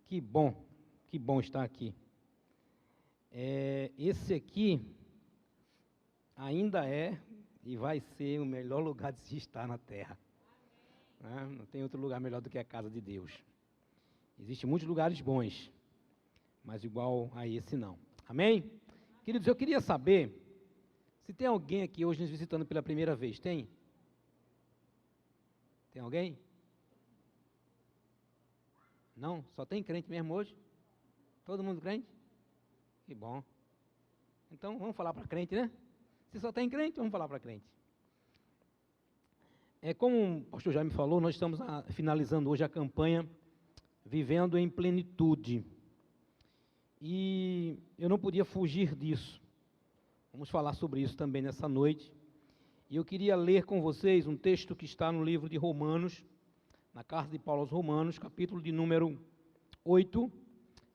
Que bom estar aqui. Esse aqui ainda é e vai ser o melhor lugar de se estar na terra. Não tem outro lugar melhor do que a casa de Deus. Existem muitos lugares bons, mas igual a esse não. Amém? Queridos, eu queria saber se tem alguém aqui hoje nos visitando pela primeira vez. Tem? Tem alguém? Não? Só tem crente mesmo hoje? Todo mundo crente? Que bom. Então vamos falar para crente, né? Se só tem crente, vamos falar para crente. Como o pastor já me falou, nós estamos finalizando hoje a campanha Vivendo em Plenitude. E eu não podia fugir disso. Vamos falar sobre isso também nessa noite. E eu queria ler com vocês um texto que está no livro de Romanos, na carta de Paulo aos Romanos, capítulo de número 8,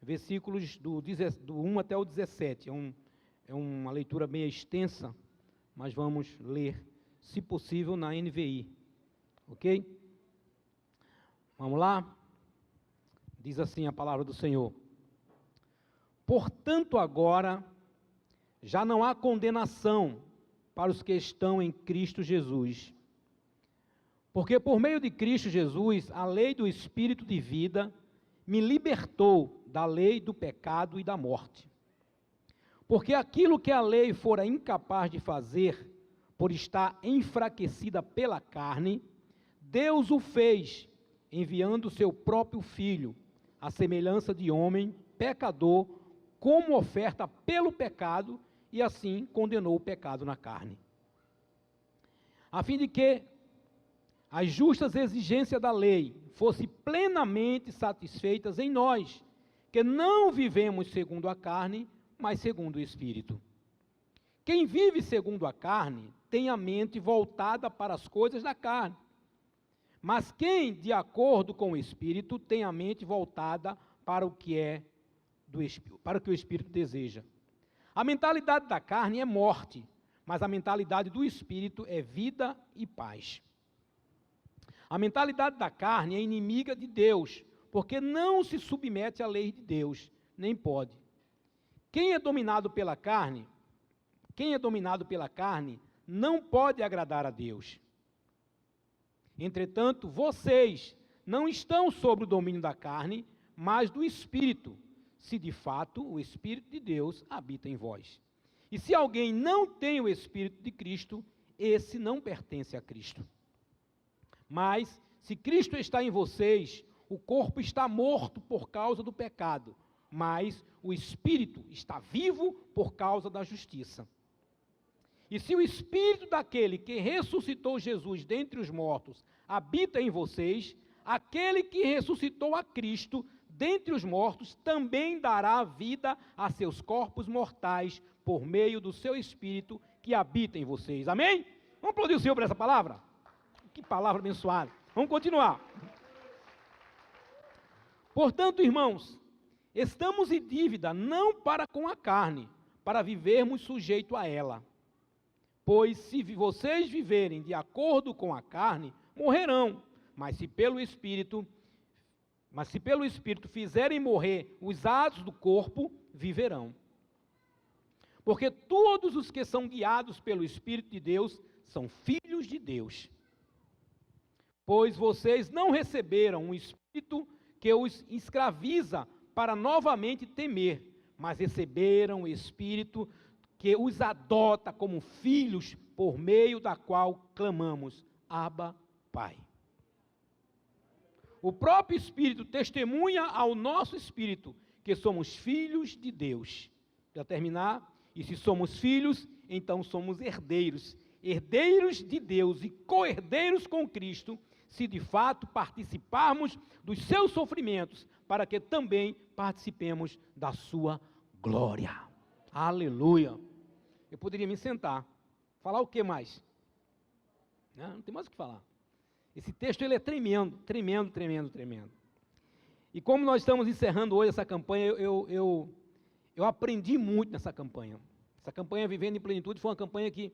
versículos do 1 até o 17. É uma leitura meio extensa, mas vamos ler, se possível, na NVI. Ok? Vamos lá? Diz assim a palavra do Senhor. Portanto, agora, já não há condenação para os que estão em Cristo Jesus. Porque por meio de Cristo Jesus, a lei do Espírito de vida me libertou da lei do pecado e da morte. Porque aquilo que a lei fora incapaz de fazer, por estar enfraquecida pela carne, Deus o fez, enviando o seu próprio Filho, à semelhança de homem, pecador, como oferta pelo pecado, e assim condenou o pecado na carne. A fim de que as justas exigências da lei fossem plenamente satisfeitas em nós, que não vivemos segundo a carne, mas segundo o Espírito. Quem vive segundo a carne tem a mente voltada para as coisas da carne. Mas quem, de acordo com o Espírito, tem a mente voltada para o que para o que o Espírito deseja. A mentalidade da carne é morte, mas a mentalidade do Espírito é vida e paz. A mentalidade da carne é inimiga de Deus, porque não se submete à lei de Deus, nem pode. Quem é dominado pela carne não pode agradar a Deus. Entretanto, vocês não estão sob o domínio da carne, mas do Espírito, se de fato o Espírito de Deus habita em vós. E se alguém não tem o Espírito de Cristo, esse não pertence a Cristo. Mas, se Cristo está em vocês, o corpo está morto por causa do pecado, mas o Espírito está vivo por causa da justiça. E se o Espírito daquele que ressuscitou Jesus dentre os mortos habita em vocês, aquele que ressuscitou a Cristo dentre os mortos também dará vida a seus corpos mortais por meio do seu Espírito que habita em vocês. Amém? Vamos aplaudir o Senhor por essa palavra? Que palavra abençoada. Vamos continuar. Portanto, irmãos, estamos em dívida não para com a carne, para vivermos sujeito a ela. Pois se vocês viverem de acordo com a carne, morrerão. Mas se pelo Espírito fizerem morrer os atos do corpo, viverão. Porque todos os que são guiados pelo Espírito de Deus são filhos de Deus. Pois vocês não receberam um espírito que os escraviza para novamente temer, mas receberam o Espírito que os adota como filhos, por meio da qual clamamos, Abba, Pai. O próprio Espírito testemunha ao nosso espírito que somos filhos de Deus. Para terminar, e se somos filhos, então somos herdeiros, herdeiros de Deus e co-herdeiros com Cristo, se de fato participarmos dos seus sofrimentos, para que também participemos da sua glória. Aleluia! Eu poderia me sentar. Falar o que mais? Não tem mais o que falar. Esse texto ele é tremendo, tremendo, tremendo, tremendo. E como nós estamos encerrando hoje essa campanha, eu aprendi muito nessa campanha. Essa campanha Vivendo em Plenitude foi uma campanha que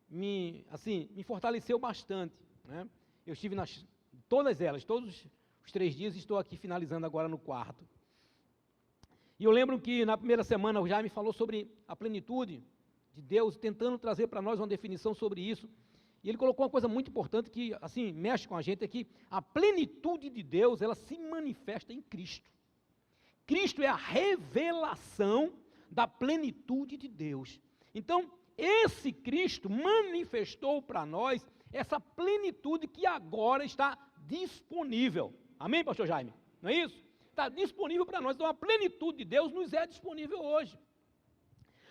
me fortaleceu bastante, né? Eu estive todas elas, todos os 3 dias, estou aqui finalizando agora no 4º. E eu lembro que na primeira semana o Jaime falou sobre a plenitude de Deus, tentando trazer para nós uma definição sobre isso. E ele colocou uma coisa muito importante que, assim, mexe com a gente, é que a plenitude de Deus, ela se manifesta em Cristo. Cristo é a revelação da plenitude de Deus. Então, esse Cristo manifestou para nós essa plenitude que agora está disponível. Amém, pastor Jaime? Não é isso? Está disponível para nós. Então, a plenitude de Deus nos é disponível hoje.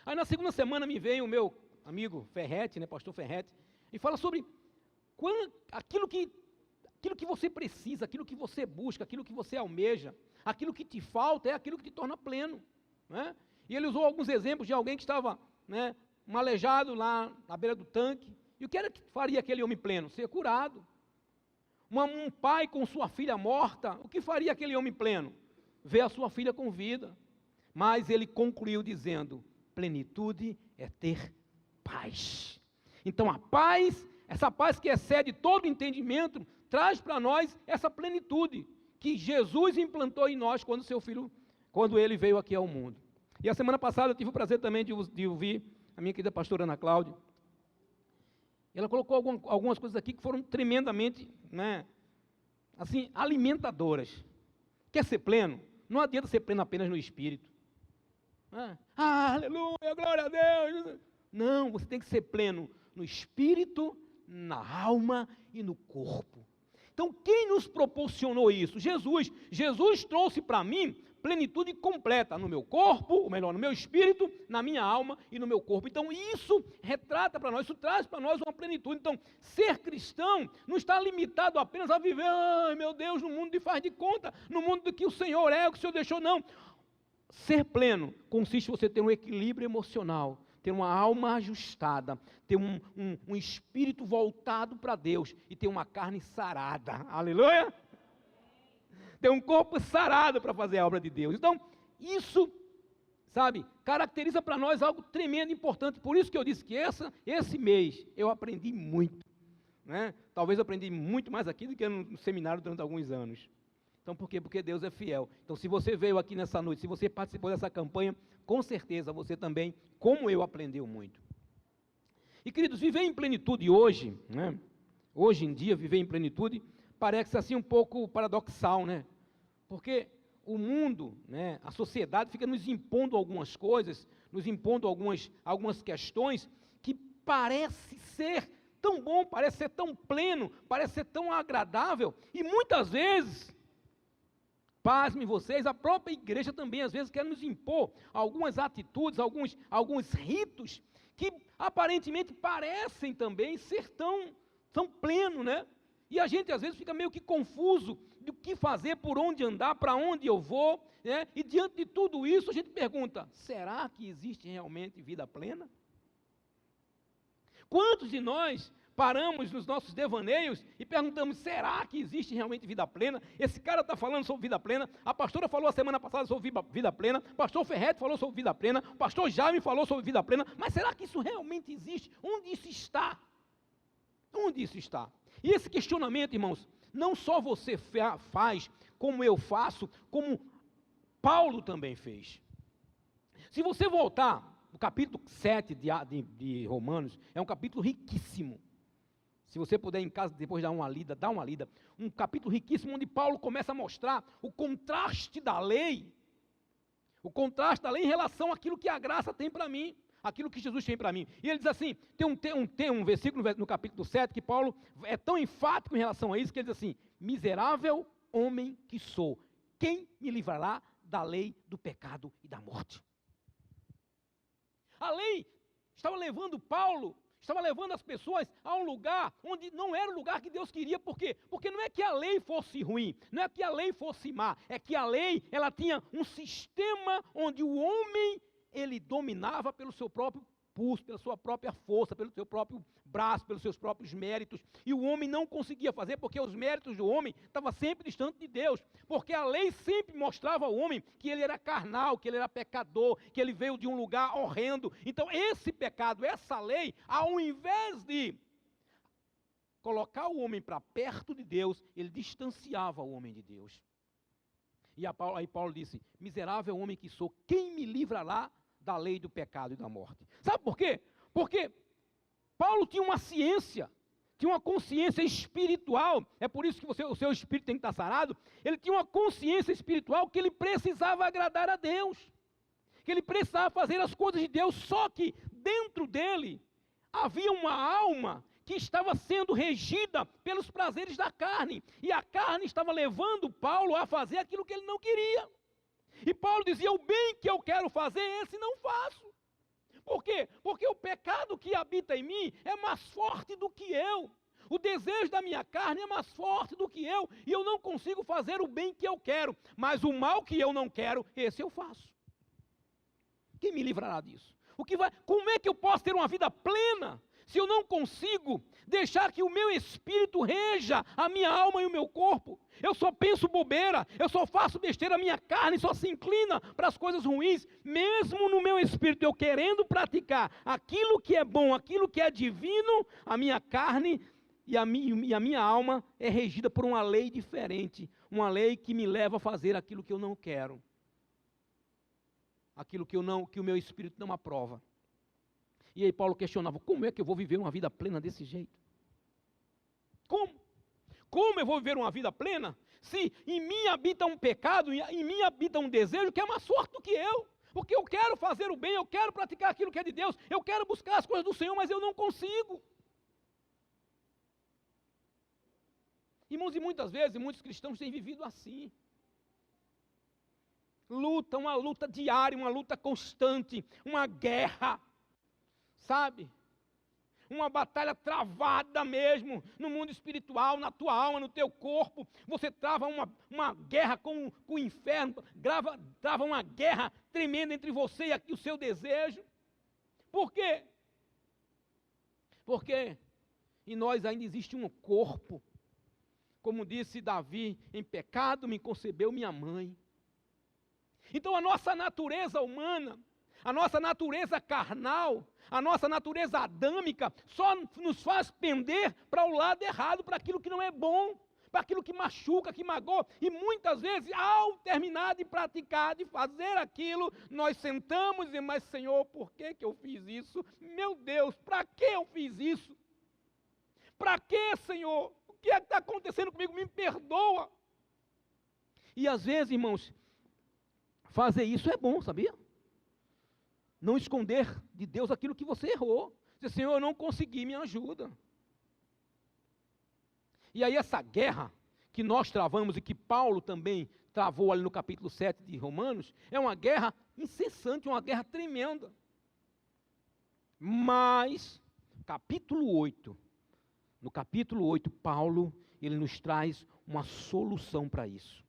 Aí, na segunda semana, me vem o meu amigo Ferretti, né, pastor Ferretti, e fala sobre aquilo que você precisa, aquilo que você busca, aquilo que você almeja, aquilo que te falta é aquilo que te torna pleno, né? E ele usou alguns exemplos de alguém que estava, né, um aleijado lá na beira do tanque. E o que era que faria aquele homem pleno? Ser curado. Um pai com sua filha morta, o que faria aquele homem pleno? Ver a sua filha com vida. Mas ele concluiu dizendo: plenitude é ter paz. Então a paz, essa paz que excede todo entendimento, traz para nós essa plenitude que Jesus implantou em nós quando ele veio aqui ao mundo. E a semana passada eu tive o prazer também de ouvir a minha querida pastora Ana Cláudia. Ela colocou algumas coisas aqui que foram tremendamente, né, assim, alimentadoras. Quer ser pleno? Não adianta ser pleno apenas no espírito. Aleluia, glória a Deus. Não, você tem que ser pleno no espírito, na alma e no corpo. Então, quem nos proporcionou isso? Jesus. Jesus trouxe para mim plenitude completa no meu corpo, ou melhor, no meu espírito, na minha alma e no meu corpo. Então, isso retrata para nós, isso traz para nós uma plenitude. Então, ser cristão não está limitado apenas a viver, ai meu Deus, no mundo de faz de conta, no mundo do que o Senhor é, o que o Senhor deixou, não. Ser pleno consiste em você ter um equilíbrio emocional, ter uma alma ajustada, ter um espírito voltado para Deus e ter uma carne sarada, aleluia? Ter um corpo sarado para fazer a obra de Deus. Então, isso, sabe, caracteriza para nós algo tremendo, importante. Por isso que eu disse que esse mês eu aprendi muito, né? Talvez eu aprendi muito mais aqui do que no seminário durante alguns anos. Então, por quê? Porque Deus é fiel. Então, se você veio aqui nessa noite, se você participou dessa campanha, com certeza você também, como eu, aprendeu muito. E, queridos, viver em plenitude hoje, né? Hoje em dia, viver em plenitude, parece assim um pouco paradoxal, né? Porque o mundo, né, a sociedade fica nos impondo algumas coisas, nos impondo algumas questões que parece ser tão bom, parece ser tão pleno, parece ser tão agradável, e muitas vezes, pasmem vocês, a própria igreja também às vezes quer nos impor algumas atitudes, alguns ritos, que aparentemente parecem também ser tão plenos, né? E a gente às vezes fica meio que confuso do que fazer, por onde andar, para onde eu vou, né? E diante de tudo isso a gente pergunta, será que existe realmente vida plena? Quantos de nós paramos nos nossos devaneios e perguntamos, será que existe realmente vida plena? Esse cara está falando sobre vida plena, a pastora falou a semana passada sobre vida plena, o pastor Ferretti falou sobre vida plena, o pastor Jaime falou sobre vida plena, mas será que isso realmente existe? Onde isso está? Onde isso está? E esse questionamento, irmãos, não só você faz, como eu faço, como Paulo também fez. Se você voltar, o capítulo 7 de Romanos, é um capítulo riquíssimo. Se você puder em casa depois dar uma lida, um capítulo riquíssimo, onde Paulo começa a mostrar o contraste da lei em relação àquilo que a graça tem para mim, aquilo que Jesus tem para mim. E ele diz assim, tem um versículo no capítulo 7, que Paulo é tão enfático em relação a isso, que ele diz assim, miserável homem que sou, quem me livrará da lei do pecado e da morte? A lei estava levando Paulo, estava levando as pessoas a um lugar onde não era o lugar que Deus queria. Por quê? Porque não é que a lei fosse ruim, não é que a lei fosse má, é que a lei, ela tinha um sistema onde o homem, ele dominava pelo seu próprio pulso, pela sua própria força, pelo seu próprio braço, pelos seus próprios méritos, e o homem não conseguia fazer, porque os méritos do homem estavam sempre distantes de Deus, porque a lei sempre mostrava ao homem que ele era carnal, que ele era pecador, que ele veio de um lugar horrendo. Então esse pecado, essa lei, ao invés de colocar o homem para perto de Deus, ele distanciava o homem de Deus. E aí Paulo disse, miserável homem que sou, quem me livrará da lei do pecado e da morte? Sabe por quê? Porque Paulo tinha uma ciência, tinha uma consciência espiritual, é por isso que o seu espírito tem que estar sarado. Ele tinha uma consciência espiritual que ele precisava agradar a Deus, que ele precisava fazer as coisas de Deus, só que dentro dele havia uma alma que estava sendo regida pelos prazeres da carne, e a carne estava levando Paulo a fazer aquilo que ele não queria. E Paulo dizia, o bem que eu quero fazer, esse não faço. Por quê? Porque o pecado que habita em mim é mais forte do que eu. O desejo da minha carne é mais forte do que eu, e eu não consigo fazer o bem que eu quero, mas o mal que eu não quero, esse eu faço. Quem me livrará disso? Como é que eu posso ter uma vida plena se eu não consigo deixar que o meu espírito reja a minha alma e o meu corpo? Eu só penso bobeira, eu só faço besteira, a minha carne só se inclina para as coisas ruins, mesmo no meu espírito, eu querendo praticar aquilo que é bom, aquilo que é divino, a minha carne e a minha alma é regida por uma lei diferente, uma lei que me leva a fazer aquilo que eu não quero, aquilo que o meu espírito não aprova. E aí Paulo questionava, como é que eu vou viver uma vida plena desse jeito? Como eu vou viver uma vida plena se em mim habita um pecado, em mim habita um desejo que é mais forte do que eu? Porque eu quero fazer o bem, eu quero praticar aquilo que é de Deus, eu quero buscar as coisas do Senhor, mas eu não consigo. Irmãos, e muitas vezes, muitos cristãos têm vivido assim. Uma luta diária, uma luta constante, uma guerra, sabe? Uma batalha travada mesmo, no mundo espiritual, na tua alma, no teu corpo. Você trava uma guerra com o inferno, trava uma guerra tremenda entre você e o seu desejo. Por quê? Porque em nós ainda existe um corpo. Como disse Davi, em pecado me concebeu minha mãe. Então a nossa natureza humana, a nossa natureza carnal, a nossa natureza adâmica, só nos faz pender para o lado errado, para aquilo que não é bom, para aquilo que machuca, que magoa. E muitas vezes, ao terminar de praticar, de fazer aquilo, nós sentamos e dizemos, mas Senhor, por que eu fiz isso? Meu Deus, para que eu fiz isso? Para que, Senhor? O que é que está acontecendo comigo? Me perdoa. E às vezes, irmãos, fazer isso é bom, sabia? Não esconder de Deus aquilo que você errou. Dizer, Senhor, eu não consegui, me ajuda. E aí essa guerra que nós travamos e que Paulo também travou ali no capítulo 7 de Romanos, é uma guerra incessante, uma guerra tremenda. Mas, no capítulo 8, Paulo, ele nos traz uma solução para isso.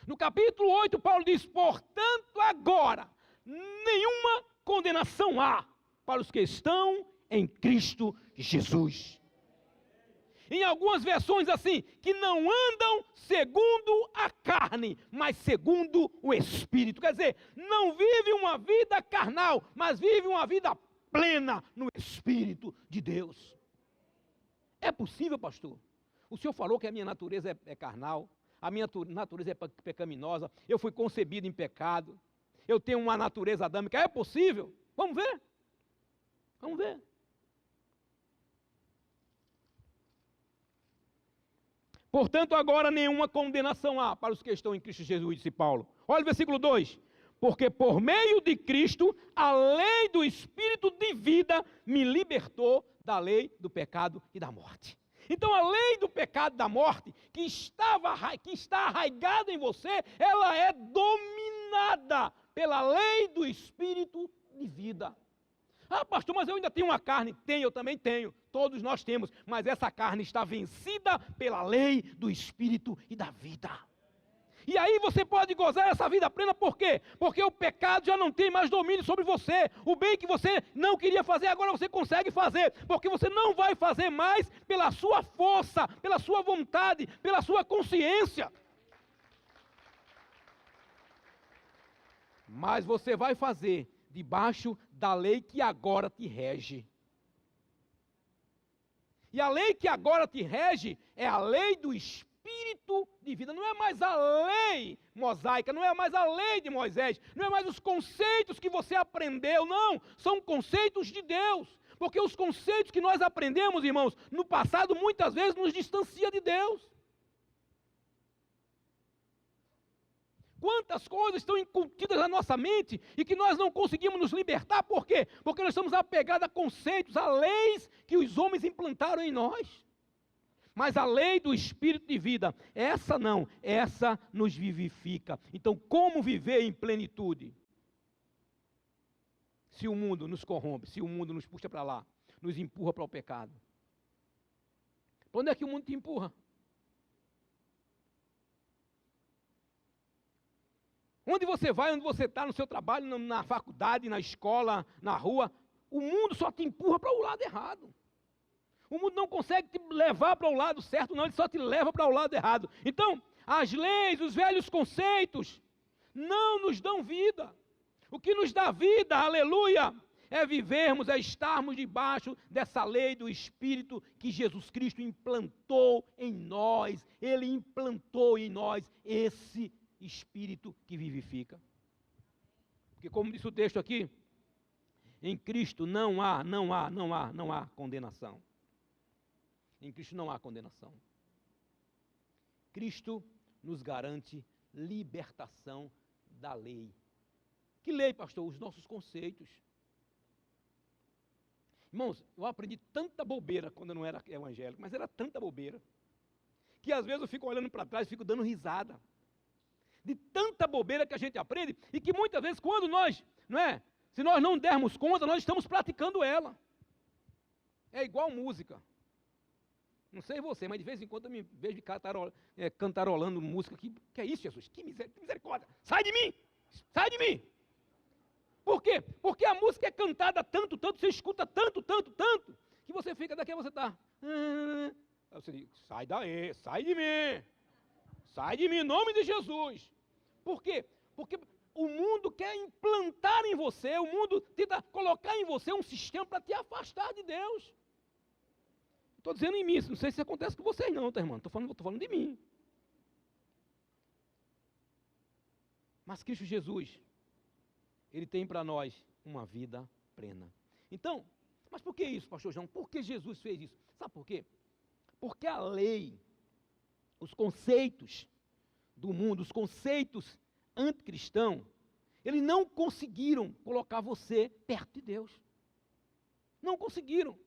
No capítulo 8, Paulo diz, portanto agora, nenhuma condenação há para os que estão em Cristo Jesus. Em algumas versões assim, que não andam segundo a carne, mas segundo o Espírito. Quer dizer, não vive uma vida carnal, mas vive uma vida plena no Espírito de Deus. É possível, pastor? O senhor falou que a minha natureza é carnal, a minha natureza é pecaminosa, eu fui concebido em pecado, eu tenho uma natureza adâmica, é possível? Vamos ver? Vamos ver. Portanto, agora nenhuma condenação há para os que estão em Cristo Jesus, disse Paulo. Olha o versículo 2. Porque por meio de Cristo, a lei do Espírito de vida me libertou da lei do pecado e da morte. Então a lei do pecado e da morte, que está arraigada em você, ela é dominada pela lei do Espírito de vida. Ah, pastor, mas eu ainda tenho uma carne. Eu também tenho. Todos nós temos. Mas essa carne está vencida pela lei do Espírito e da vida. E aí você pode gozar essa vida plena, por quê? Porque o pecado já não tem mais domínio sobre você. O bem que você não queria fazer, agora você consegue fazer. Porque você não vai fazer mais pela sua força, pela sua vontade, pela sua consciência. Mas você vai fazer debaixo da lei que agora te rege. E a lei que agora te rege é a lei do Espírito de vida, não é mais a lei mosaica, não é mais a lei de Moisés, não é mais os conceitos que você aprendeu, não, são conceitos de Deus, porque os conceitos que nós aprendemos, irmãos, no passado, muitas vezes nos distancia de Deus. Quantas coisas estão incutidas na nossa mente e que nós não conseguimos nos libertar, por quê? Porque nós estamos apegados a conceitos, a leis que os homens implantaram em nós. Mas a lei do Espírito de vida, essa não, essa nos vivifica. Então, como viver em plenitude? Se o mundo nos corrompe, se o mundo nos puxa para lá, nos empurra para o pecado. Para onde é que o mundo te empurra? Onde você vai, onde você está, no seu trabalho, na faculdade, na escola, na rua, o mundo só te empurra para o lado errado. O mundo não consegue te levar para o lado certo, não, ele só te leva para o lado errado. Então, as leis, os velhos conceitos, não nos dão vida. O que nos dá vida, aleluia, é vivermos, é estarmos debaixo dessa lei do Espírito que Jesus Cristo implantou em nós. Ele implantou em nós esse Espírito que vivifica. Porque como disse o texto aqui, em Cristo não há condenação. Em Cristo não há condenação. Cristo nos garante libertação da lei. Que lei, pastor? Os nossos conceitos. Irmãos, eu aprendi tanta bobeira quando eu não era evangélico, mas era tanta bobeira, que às vezes eu fico olhando para trás e fico dando risada. De tanta bobeira que a gente aprende, e que muitas vezes quando nós, se nós não dermos conta, nós estamos praticando ela. É igual música. Não sei você, mas de vez em quando eu me vejo cantarolando música. Que é isso, Jesus? Que misericórdia! Sai de mim! Sai de mim! Por quê? Porque a música é cantada tanto, você escuta tanto, que você fica, daqui a você está... Aí você diz, sai daí, sai de mim! Sai de mim, em nome de Jesus. Por quê? Porque o mundo quer implantar em você, o mundo tenta colocar em você um sistema para te afastar de Deus. Estou dizendo em mim, não sei se acontece com vocês não, tá, irmão? Estou falando de mim. Mas Cristo Jesus, Ele tem para nós uma vida plena. Então, mas por que isso, pastor João? Por que Jesus fez isso? Sabe por quê? Porque a lei, os conceitos do mundo, os conceitos anticristãos, eles não conseguiram colocar você perto de Deus. Não conseguiram.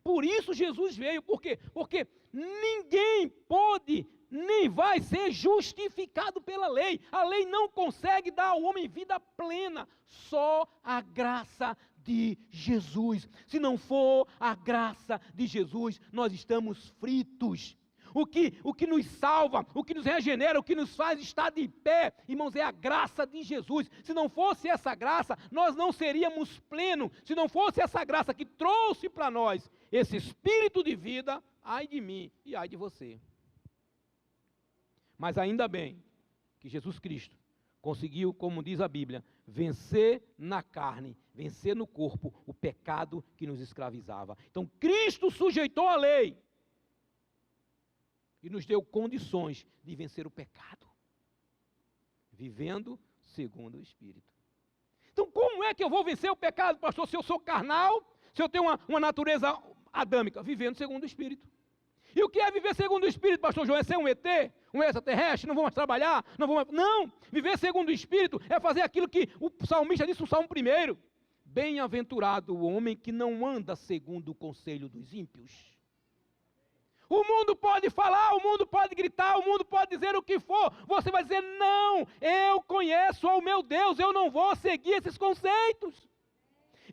Por isso Jesus veio. Por quê? Porque ninguém pode, nem vai ser justificado pela lei. A lei não consegue dar ao homem vida plena. Só a graça de Jesus. Se não for a graça de Jesus, nós estamos fritos. O que nos salva, o que nos regenera, o que nos faz estar de pé, irmãos, é a graça de Jesus. Se não fosse essa graça, nós não seríamos plenos. Se não fosse essa graça que trouxe para nós esse espírito de vida, ai de mim e ai de você. Mas ainda bem que Jesus Cristo conseguiu, como diz a Bíblia, vencer na carne, vencer no corpo o pecado que nos escravizava. Então Cristo sujeitou a lei e nos deu condições de vencer o pecado, vivendo segundo o Espírito. Então como é que eu vou vencer o pecado, pastor? Se eu sou carnal, se eu tenho uma natureza adâmica, vivendo segundo o Espírito. E o que é viver segundo o Espírito, pastor João? É ser um ET, um extraterrestre, não vou mais trabalhar, não, viver segundo o Espírito é fazer aquilo que o salmista disse no Salmo 1: bem-aventurado o homem que não anda segundo o conselho dos ímpios. O mundo pode falar, o mundo pode gritar, o mundo pode dizer o que for, você vai dizer, não, eu conheço o meu Deus, eu não vou seguir esses conceitos.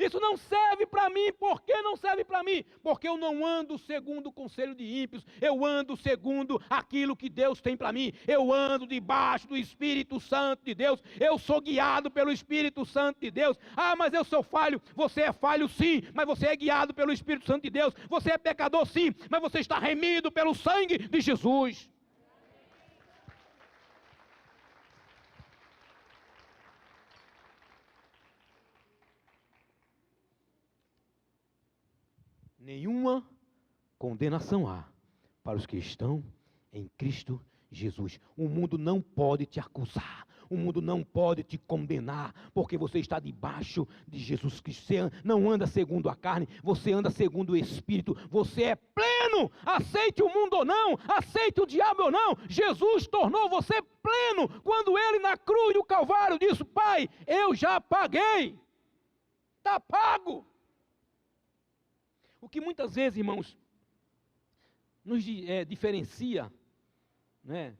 Isso não serve para mim. Por que não serve para mim? Porque eu não ando segundo o conselho de ímpios, eu ando segundo aquilo que Deus tem para mim, eu ando debaixo do Espírito Santo de Deus, eu sou guiado pelo Espírito Santo de Deus. Ah, mas eu sou falho. Você é falho sim, mas você é guiado pelo Espírito Santo de Deus. Você é pecador sim, mas você está remido pelo sangue de Jesus. Nenhuma condenação há para os que estão em Cristo Jesus. O mundo não pode te acusar. O mundo não pode te condenar, porque você está debaixo de Jesus Cristo. Você não anda segundo a carne, você anda segundo o Espírito. Você é pleno, aceite o mundo ou não, aceite o diabo ou não. Jesus tornou você pleno, quando ele na cruz do Calvário disse: Pai, eu já paguei, está pago. O que muitas vezes, irmãos, nos diferencia, né,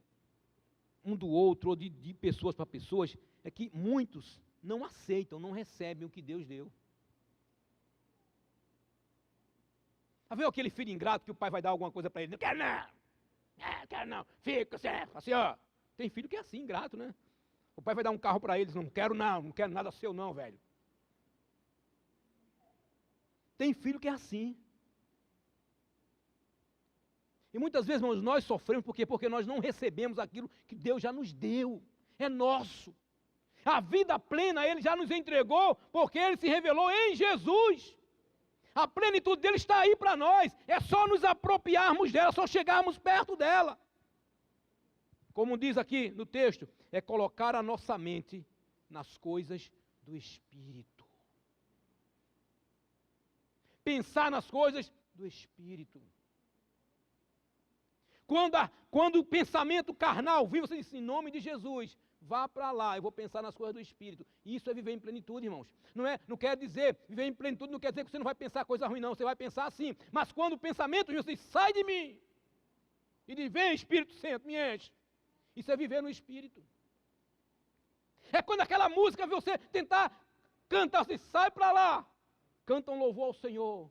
um do outro, ou de pessoas para pessoas, é que muitos não aceitam, não recebem o que Deus deu. Já viu aquele filho ingrato que o pai vai dar alguma coisa para ele? Não quero não, fica assim, ó. Tem filho que é assim, ingrato, né? O pai vai dar um carro para eles, não quero nada seu não, velho. Tem filho que é assim. E muitas vezes, irmãos, nós sofremos porque nós não recebemos aquilo que Deus já nos deu. É nosso. A vida plena Ele já nos entregou, porque Ele se revelou em Jesus. A plenitude dele está aí para nós. É só nos apropriarmos dela, só chegarmos perto dela. Como diz aqui no texto, é colocar a nossa mente nas coisas do Espírito. Pensar nas coisas do Espírito. Quando o pensamento carnal vir, você diz, em nome de Jesus, vá para lá, eu vou pensar nas coisas do Espírito. Isso é viver em plenitude, irmãos. Não quer dizer, viver em plenitude não quer dizer que você não vai pensar coisa ruim, não. Você vai pensar assim. Mas quando o pensamento você diz, sai de mim. E diz, vem Espírito Santo, me enche. Isso é viver no Espírito. É quando aquela música você tentar cantar, você sai para lá. Canta um louvor ao Senhor.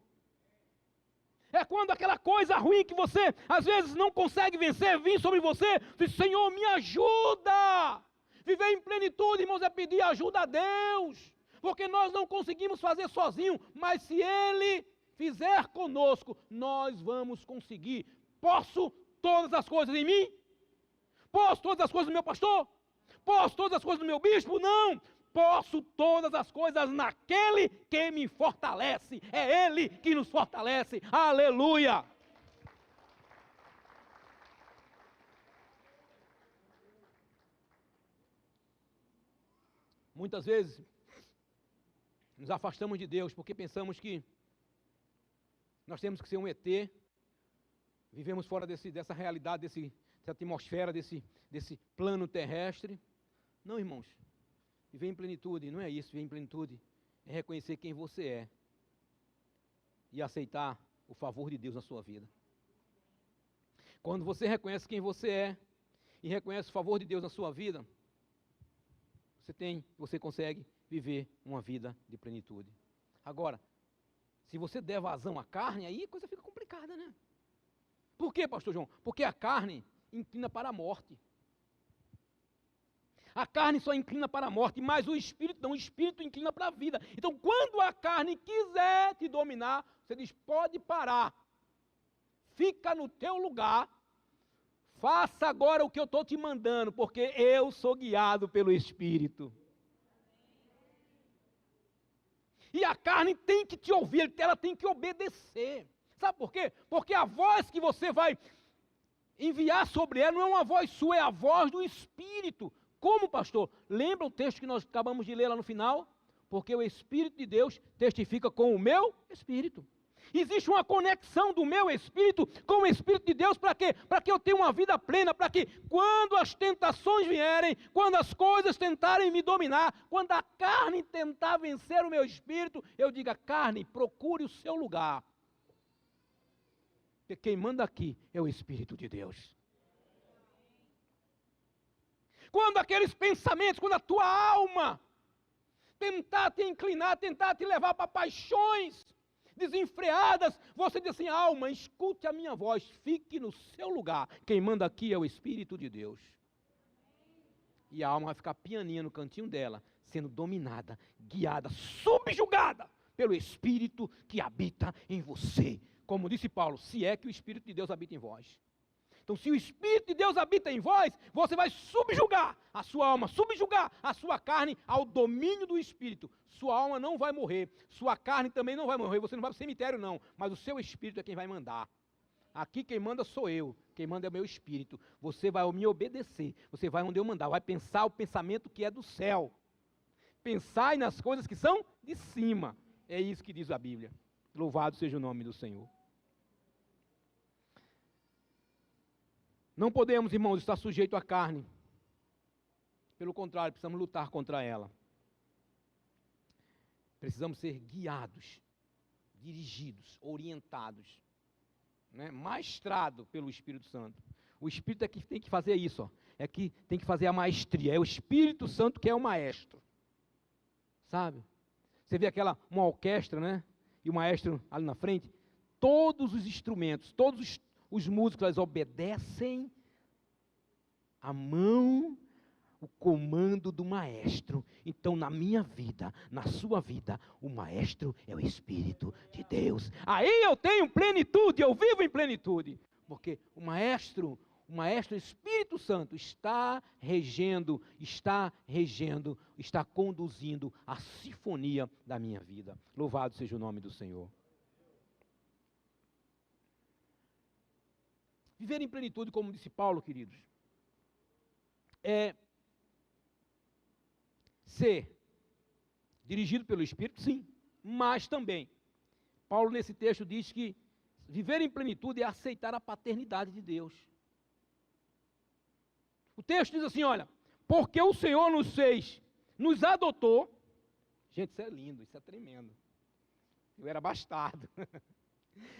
É quando aquela coisa ruim que você, às vezes, não consegue vencer, vir sobre você, diz, Senhor, me ajuda. Viver em plenitude, irmãos, é pedir ajuda a Deus. Porque nós não conseguimos fazer sozinho, mas se Ele fizer conosco, nós vamos conseguir. Posso todas as coisas em mim? Posso todas as coisas do meu pastor? Posso todas as coisas do meu bispo? Não. Posso todas as coisas naquele que me fortalece. É Ele que nos fortalece. Aleluia! Muitas vezes nos afastamos de Deus porque pensamos que nós temos que ser um ET, vivemos fora dessa realidade, dessa atmosfera, desse plano terrestre. Não, irmãos. Viver em plenitude, não é isso, viver em plenitude é reconhecer quem você é e aceitar o favor de Deus na sua vida. Quando você reconhece quem você é e reconhece o favor de Deus na sua vida, você consegue viver uma vida de plenitude. Agora, se você der vazão à carne, aí a coisa fica complicada, né? Por quê, pastor João? Porque a carne inclina para a morte. A carne só inclina para a morte, mas o Espírito não, o Espírito inclina para a vida. Então, quando a carne quiser te dominar, você diz, pode parar. Fica no teu lugar. Faça agora o que eu estou te mandando, porque eu sou guiado pelo Espírito. E a carne tem que te ouvir, ela tem que obedecer. Sabe por quê? Porque a voz que você vai enviar sobre ela não é uma voz sua, é a voz do Espírito. Como, pastor? Lembra o texto que nós acabamos de ler lá no final? Porque o Espírito de Deus testifica com o meu Espírito. Existe uma conexão do meu Espírito com o Espírito de Deus para quê? Para que eu tenha uma vida plena, para que quando as tentações vierem, quando as coisas tentarem me dominar, quando a carne tentar vencer o meu Espírito, eu diga, carne, procure o seu lugar. Porque quem manda aqui é o Espírito de Deus. Quando aqueles pensamentos, quando a tua alma tentar te inclinar, tentar te levar para paixões desenfreadas, você diz assim, alma, escute a minha voz, fique no seu lugar. Quem manda aqui é o Espírito de Deus. E a alma vai ficar pianinha no cantinho dela, sendo dominada, guiada, subjugada pelo Espírito que habita em você. Como disse Paulo, se é que o Espírito de Deus habita em vós. Então, se o Espírito de Deus habita em vós, você vai subjugar a sua alma, subjugar a sua carne ao domínio do Espírito. Sua alma não vai morrer, sua carne também não vai morrer, você não vai para o cemitério não, mas o seu Espírito é quem vai mandar. aqui quem manda sou eu, quem manda é o meu espírito. Você vai me obedecer, você vai onde eu mandar, vai pensar o pensamento que é do céu. Pensai nas coisas que são de cima. É isso que diz a Bíblia. Louvado seja o nome do Senhor. Não podemos, irmãos, estar sujeito à carne. Pelo contrário, precisamos lutar contra ela. Precisamos ser guiados, dirigidos, orientados, né? Maestrado pelo Espírito Santo. O Espírito é que tem que fazer isso, ó. É que tem que fazer a maestria. É o Espírito Santo que é o maestro. Sabe? Você vê uma orquestra, né? E o maestro ali na frente. Todos os instrumentos, todos os músicos, eles obedecem a mão, o comando do maestro. Então, na minha vida, na sua vida, o maestro é o Espírito de Deus. Aí eu tenho plenitude, eu vivo em plenitude. Porque o maestro Espírito Santo está regendo, está conduzindo a sinfonia da minha vida. Louvado seja o nome do Senhor. Viver em plenitude, como disse Paulo, queridos, é ser dirigido pelo Espírito, sim, mas também, Paulo nesse texto diz que viver em plenitude é aceitar a paternidade de Deus. O texto diz assim, olha, porque o Senhor nos adotou. Gente, isso é lindo, isso é tremendo. Eu era bastardo.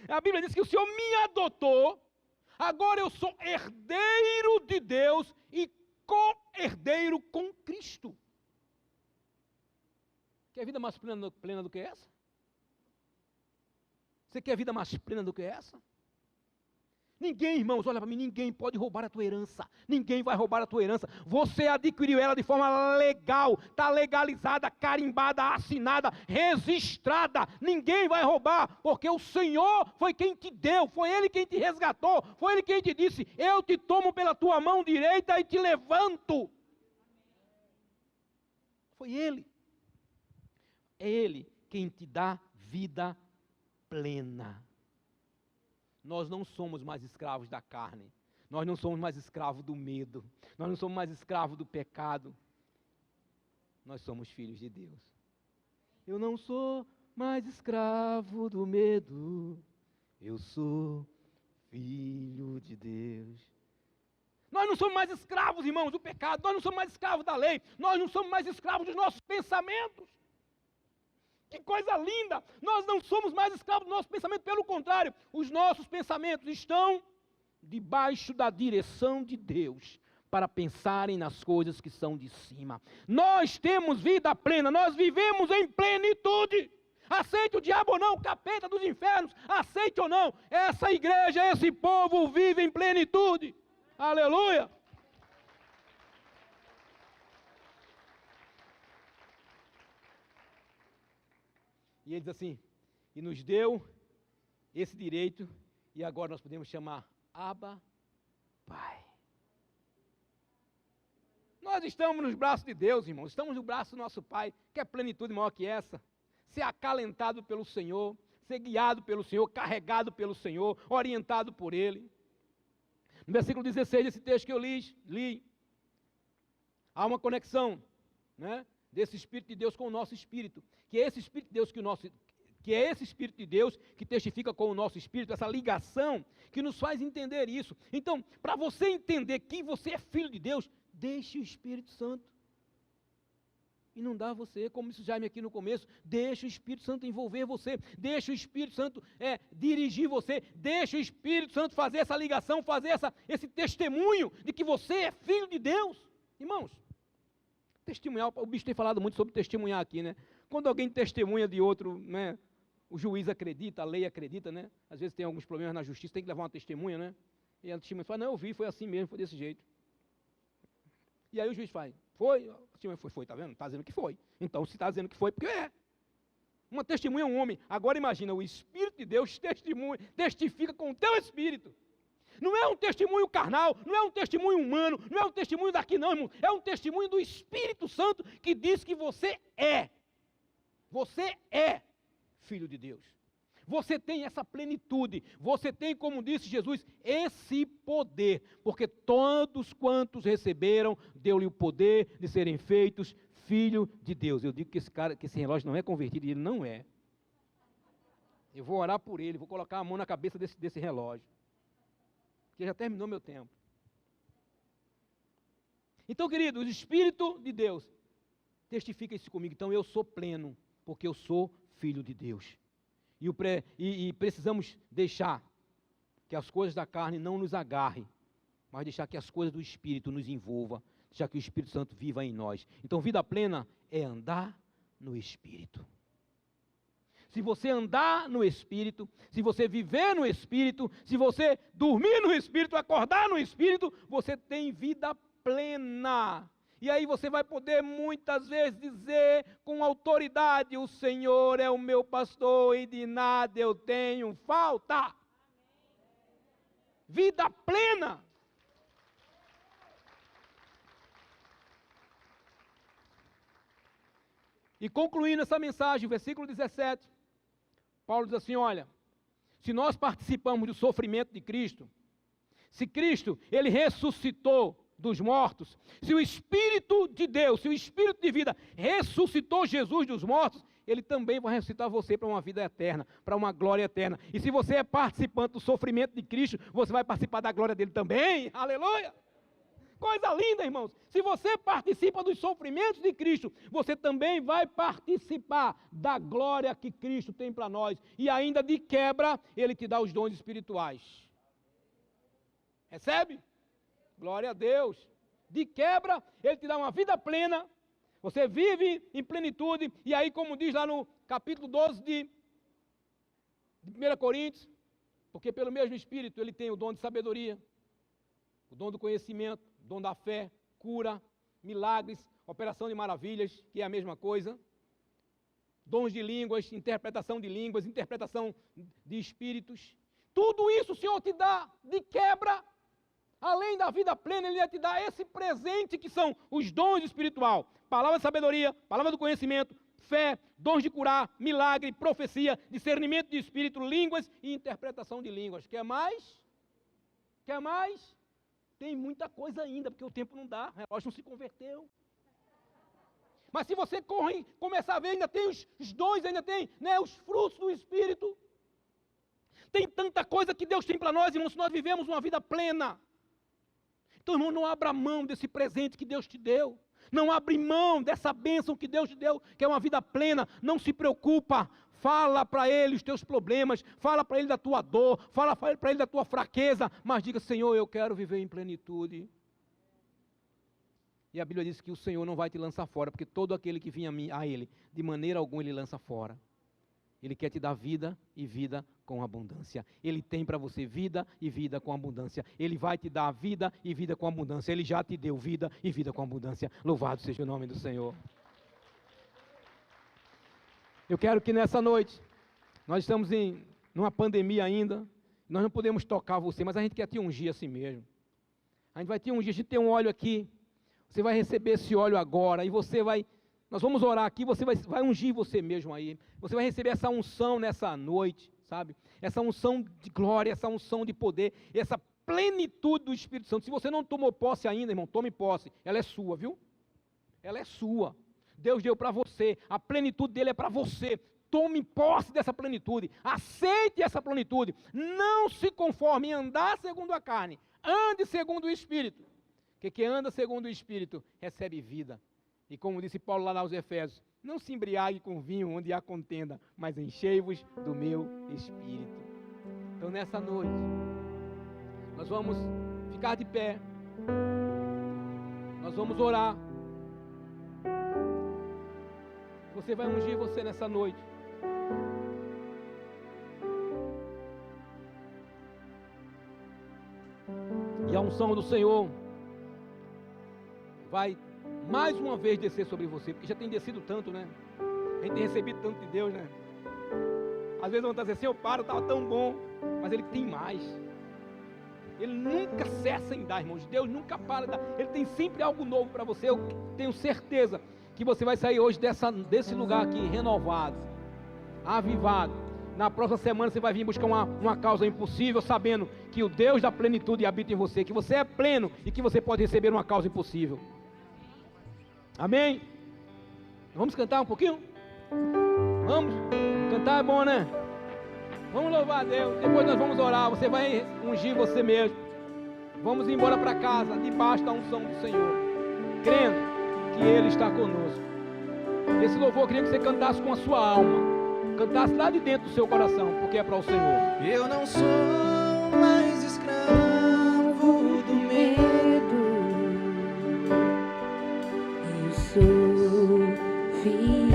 A Bíblia diz que o Senhor me adotou, agora eu sou herdeiro de Deus e co-herdeiro com Cristo. Quer vida mais plena do que essa? Você quer vida mais plena do que essa? Ninguém, irmãos, olha para mim, ninguém pode roubar a tua herança. Ninguém vai roubar a tua herança. Você adquiriu ela de forma legal, está legalizada, carimbada, assinada, registrada. Ninguém vai roubar, porque o Senhor foi quem te deu, foi Ele quem te resgatou, foi Ele quem te disse, eu te tomo pela tua mão direita e te levanto. Foi Ele. É Ele quem te dá vida plena. Nós não somos mais escravos da carne. Nós não somos mais escravos do medo. Nós não somos mais escravos do pecado. Nós somos filhos de Deus. Eu não sou mais escravo do medo. Eu sou filho de Deus. Nós não somos mais escravos, irmãos, do pecado. Nós não somos mais escravos da lei. Nós não somos mais escravos dos nossos pensamentos. Que coisa linda! Nós não somos mais escravos do nosso pensamento, pelo contrário, os nossos pensamentos estão debaixo da direção de Deus, para pensarem nas coisas que são de cima. Nós temos vida plena, nós vivemos em plenitude. Aceite o diabo ou não, o capeta dos infernos, aceite ou não, essa igreja, esse povo vive em plenitude. Aleluia! E ele diz assim, e nos deu esse direito, e agora nós podemos chamar Abba, Pai. Nós estamos nos braços de Deus, irmãos, estamos no braço do nosso Pai, que é plenitude maior que essa. Ser acalentado pelo Senhor, ser guiado pelo Senhor, carregado pelo Senhor, orientado por Ele. No versículo 16 desse texto que eu li, há uma conexão, né, desse Espírito de Deus com o nosso Espírito, que é esse Espírito de Deus que é esse Espírito de Deus que testifica com o nosso Espírito, essa ligação que nos faz entender isso. Então, para você entender que você é filho de Deus, deixe o Espírito Santo inundar você, como disse Jaime aqui no começo, deixe o Espírito Santo envolver você, deixe o Espírito Santo dirigir você, deixe o Espírito Santo fazer essa ligação, fazer esse testemunho de que você é filho de Deus. Irmãos, testemunhar, o bicho tem falado muito sobre testemunhar aqui, né? Quando alguém testemunha de outro, né? O juiz acredita, a lei acredita, né? Às vezes tem alguns problemas na justiça, tem que levar uma testemunha, né? E a testemunha fala, não, eu vi, foi assim mesmo, foi desse jeito. E aí o juiz faz, foi? A testemunha foi, tá vendo? Está dizendo que foi. Então, se está dizendo que foi, porque é. Uma testemunha é um homem. Agora imagina, o Espírito de Deus testifica com o teu Espírito. Não é um testemunho carnal, não é um testemunho humano, não é um testemunho daqui não, irmão. É um testemunho do Espírito Santo que diz que você é. Você é filho de Deus. Você tem essa plenitude, você tem, como disse Jesus, esse poder, porque todos quantos receberam, deu-lhe o poder de serem feitos filho de Deus. Eu digo que esse relógio não é convertido, e ele não é. Eu vou orar por ele, vou colocar a mão na cabeça desse relógio, porque já terminou meu tempo. Então, querido, o Espírito de Deus testifica isso comigo. Então, eu sou pleno, porque eu sou filho de Deus. E precisamos deixar que as coisas da carne não nos agarrem, mas deixar que as coisas do Espírito nos envolvam, deixar que o Espírito Santo viva em nós. Então, vida plena é andar no Espírito. Se você andar no Espírito, se você viver no Espírito, se você dormir no Espírito, acordar no Espírito, você tem vida plena. E aí você vai poder muitas vezes dizer com autoridade: o Senhor é o meu pastor e de nada eu tenho falta. Vida plena. E concluindo essa mensagem, versículo 17, Paulo diz assim: olha, se nós participamos do sofrimento de Cristo, se Cristo, ele ressuscitou dos mortos, se o Espírito de Deus, se o Espírito de vida ressuscitou Jesus dos mortos, ele também vai ressuscitar você para uma vida eterna, para uma glória eterna. E se você é participante do sofrimento de Cristo, você vai participar da glória dele também. Aleluia! Coisa linda, irmãos. Se você participa dos sofrimentos de Cristo, você também vai participar da glória que Cristo tem para nós. E ainda de quebra, ele te dá os dons espirituais. Recebe? Glória a Deus. De quebra, ele te dá uma vida plena. Você vive em plenitude. E aí, como diz lá no capítulo 12 de 1 Coríntios, porque pelo mesmo Espírito ele tem o dom de sabedoria, o dom do conhecimento, o dom da fé, cura, milagres, operação de maravilhas, que é a mesma coisa, dons de línguas, interpretação de línguas, interpretação de espíritos. Tudo isso o Senhor te dá de quebra. Além da vida plena, ele vai te dar esse presente que são os dons espirituais. Palavra de sabedoria, palavra do conhecimento, fé, dons de curar, milagre, profecia, discernimento de espírito, línguas e interpretação de línguas. Quer mais? Quer mais? Tem muita coisa ainda, porque o tempo não dá, o relógio não se converteu. Mas se você começar a ver, ainda tem os dons, ainda tem, né, os frutos do Espírito. Tem tanta coisa que Deus tem para nós, irmãos, se nós vivemos uma vida plena. Então, irmão, não abra mão desse presente que Deus te deu. Não abre mão dessa bênção que Deus te deu, que é uma vida plena. Não se preocupa. Fala para Ele os teus problemas. Fala para Ele da tua dor. Fala para Ele da tua fraqueza. Mas diga: Senhor, eu quero viver em plenitude. E a Bíblia diz que o Senhor não vai te lançar fora, porque todo aquele que vinha a Ele, de maneira alguma Ele lança fora. Ele quer te dar vida e vida com abundância. Ele tem para você vida e vida com abundância. Ele vai te dar vida e vida com abundância. Ele já te deu vida e vida com abundância. Louvado seja o nome do Senhor. Eu quero que nessa noite, nós estamos numa pandemia ainda, nós não podemos tocar você, mas a gente quer te ungir assim mesmo. A gente vai te ungir, a gente tem um óleo aqui, você vai receber esse óleo agora, e você vai... Nós vamos orar aqui, você vai ungir você mesmo aí. Você vai receber essa unção nessa noite, sabe? Essa unção de glória, essa unção de poder, essa plenitude do Espírito Santo. Se você não tomou posse ainda, irmão, tome posse. Ela é sua, viu? Ela é sua. Deus deu para você. A plenitude dele é para você. Tome posse dessa plenitude. Aceite essa plenitude. Não se conforme em andar segundo a carne. Ande segundo o Espírito. Porque quem anda segundo o Espírito recebe vida. E como disse Paulo lá aos Efésios: não se embriague com vinho onde há contenda, mas enchei-vos do meu Espírito. Então nessa noite, nós vamos ficar de pé, nós vamos orar. Você vai ungir você nessa noite. E a unção do Senhor vai mais uma vez descer sobre você, porque já tem descido tanto, né? A gente tem recebido tanto de Deus, né? Às vezes a vontade de dizer: Senhor, para, estava tão bom, mas Ele tem mais. Ele nunca cessa em dar, irmãos. Deus nunca para de dar. Ele tem sempre algo novo para você. Eu tenho certeza que você vai sair hoje desse lugar aqui renovado, avivado. Na próxima semana você vai vir buscar uma causa impossível, sabendo que o Deus da plenitude habita em você, que você é pleno e que você pode receber uma causa impossível. Amém? Vamos cantar um pouquinho? Vamos? Cantar é bom, né? Vamos louvar a Deus. Depois nós vamos orar. Você vai ungir você mesmo. Vamos embora para casa, debaixo da unção do Senhor, crendo que Ele está conosco. Esse louvor eu queria que você cantasse com a sua alma. Cantasse lá de dentro do seu coração, porque é para o Senhor. Eu não sou mais escravo do medo. Eu sou filho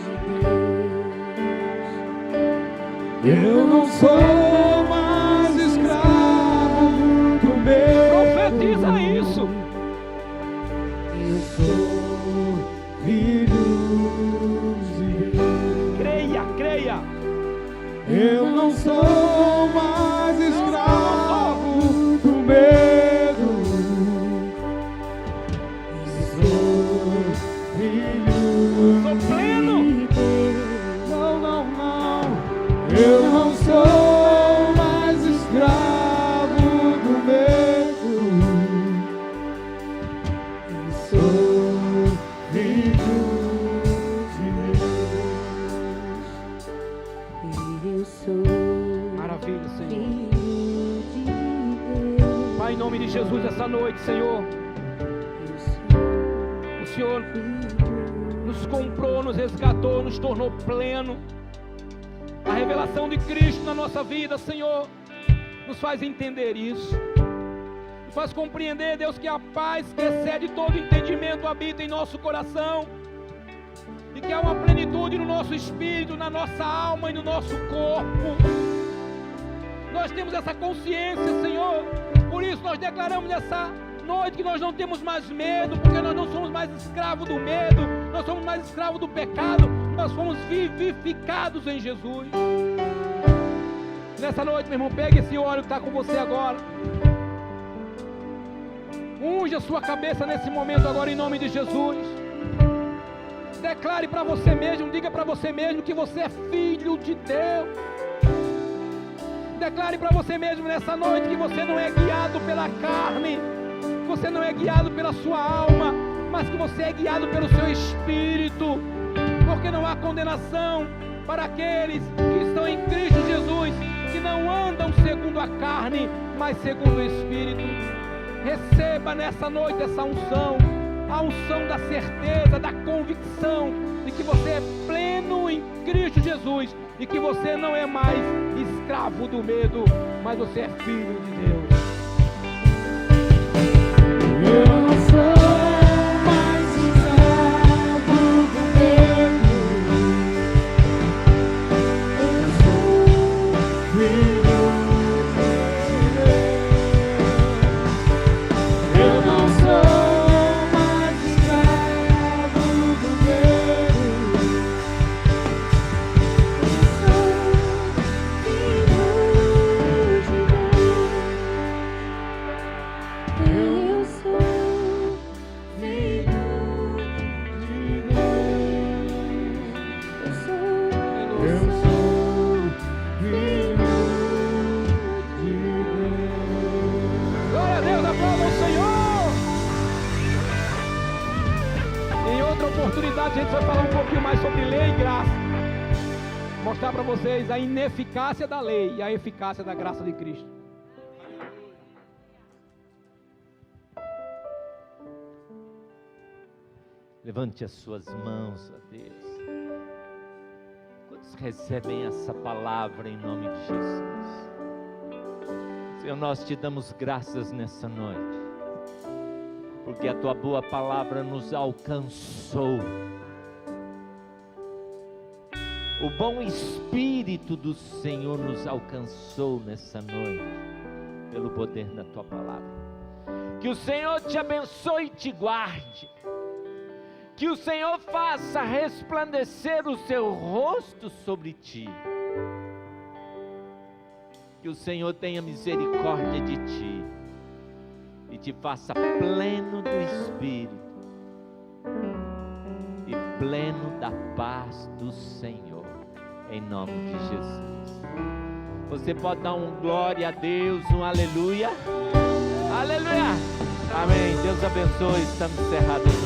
de Deus. Eu não sou mais escravo do medo. Profetiza isso. Eu sou filho de Deus. Creia, creia. Eu não sou mais escravo do medo. Sou filho. Sou pleno. Não, não, não. Eu não sou mais escravo do medo. Sou filho de Deus. Eu sou Maravilha, Senhor. filho de Deus. Pai, em nome de Jesus, essa noite, Senhor, Eu sou o Senhor filho. nos comprou, nos resgatou, nos tornou pleno. A revelação de Cristo na nossa vida, Senhor, nos faz entender isso. Nos faz compreender, Deus, que a paz que excede todo entendimento habita em nosso coração. E que há uma plenitude no nosso espírito, na nossa alma e no nosso corpo. Nós temos essa consciência, Senhor. Por isso nós declaramos nessa noite que nós não temos mais medo, porque nós não somos mais escravos do medo, nós somos mais escravos do pecado, nós fomos vivificados em Jesus. Nessa noite, meu irmão, pega esse óleo que está com você agora. Unja a sua cabeça nesse momento agora em nome de Jesus. Declare para você mesmo, diga para você mesmo que você é filho de Deus. Declare para você mesmo nessa noite que você não é guiado pela carne, que você não é guiado pela sua alma, mas que você é guiado pelo seu espírito, porque não há condenação para aqueles que estão em Cristo Jesus, que não andam segundo a carne, mas segundo o espírito. Receba nessa noite essa unção, a unção da certeza, da convicção de que você é pleno em Cristo Jesus e que você não é mais escravo do medo, mas você é filho de Deus. Eu não sou mais escravo do medo. Eu sou filho de Deus. Eu não sou mais escravo do medo. Eu sou Filho de Deus. Eu sou Eu sou filho de Deus. Glória a Deus, aplauda o Senhor. Em outra oportunidade a gente vai falar um pouquinho mais sobre lei e graça. Mostrar para vocês a ineficácia da lei e a eficácia da graça de Cristo. Levante as suas mãos a Deus. Quantos recebem essa palavra em nome de Jesus? Senhor, nós te damos graças nessa noite, porque a tua boa palavra nos alcançou. O bom Espírito do Senhor nos alcançou nessa noite, pelo poder da tua palavra. Que o Senhor te abençoe e te guarde. Que o Senhor faça resplandecer o seu rosto sobre ti. Que o Senhor tenha misericórdia de ti e te faça pleno do Espírito e pleno da paz do Senhor. em nome de Jesus. Você pode dar um glória a Deus, um aleluia. Aleluia. Amém. Deus abençoe. Estamos encerrados.